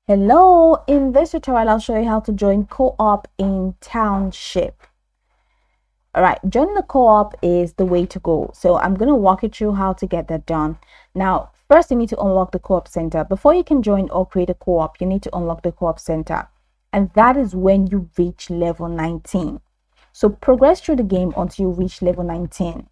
Hello, in this tutorial I'll show you how to join co-op in Township. All right, joining the co-op is the way to go. So I'm going to walk you through how to get that done. Now, first you need to unlock the co-op center. Before you can join or create a co-op, you need to unlock the co-op center. And that is when you reach level 19. So progress through the game until you reach level 19.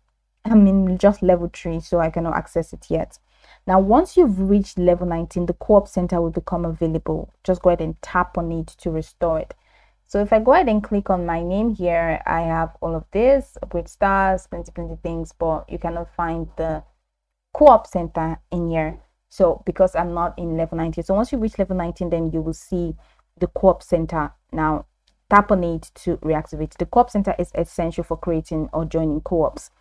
Just level 3, so I cannot access it yet. Now, once you've reached level 19, the co-op center will become available. Just go ahead and tap on it to restore it. So if I go ahead and click on my name here, I have all of this, upgrade stars, plenty things, but you cannot find the co-op center in here. So because I'm not in level 19. So once you reach level 19, then you will see the co-op center. Now, tap on it to reactivate. The co-op center is essential for creating or joining co-ops.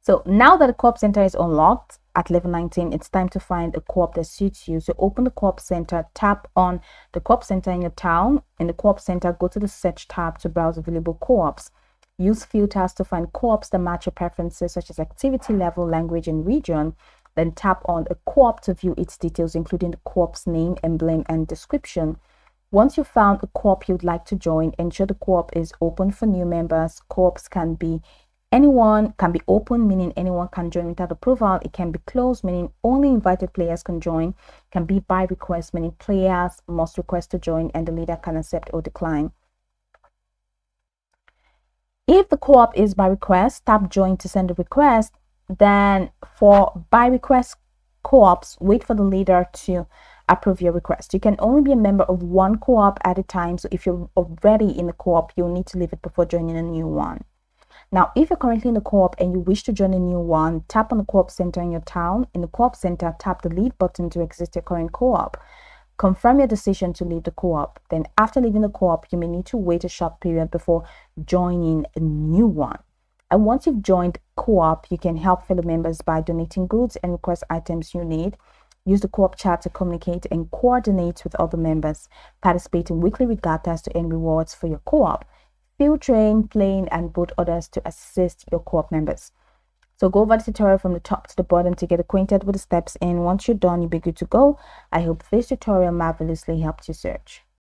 So now that the co-op center is unlocked at level 19, it's time to find a co-op that suits you. So open the co-op center, tap on the co-op center in your town. In the co-op center, go to the search tab to browse available co-ops. Use filters to find co-ops that match your preferences, such as activity level, language, and region. Then tap on a co-op to view its details, including the co-op's name, emblem, and description. Once you've found a co-op you'd like to join, ensure the co-op is open for new members. Co-ops can be open, meaning anyone can join without approval. It can be closed, meaning only invited players can join. It can be by request, meaning players must request to join and the leader can accept or decline. If the co-op is by request, tap join to send a request. Then for by request co-ops, wait for the leader to approve your request. You can only be a member of one co-op at a time. So if you're already in the co-op, you'll need to leave it before joining a new one. Now, if you're currently in the co-op and you wish to join a new one, tap on the co-op center in your town. In the co-op center, tap the leave button to exit your current co-op. Confirm your decision to leave the co-op. Then after leaving the co-op, you may need to wait a short period before joining a new one. And once you've joined co-op, you can help fellow members by donating goods and request items you need. Use the co-op chat to communicate and coordinate with other members. Participate in weekly regattas to earn rewards for your co-op. Feel train, playing, and vote others to assist your co-op members. So go over the tutorial from the top to the bottom to get acquainted with the steps, and once you're done, you'll be good to go. I hope this tutorial marvelously helped you search.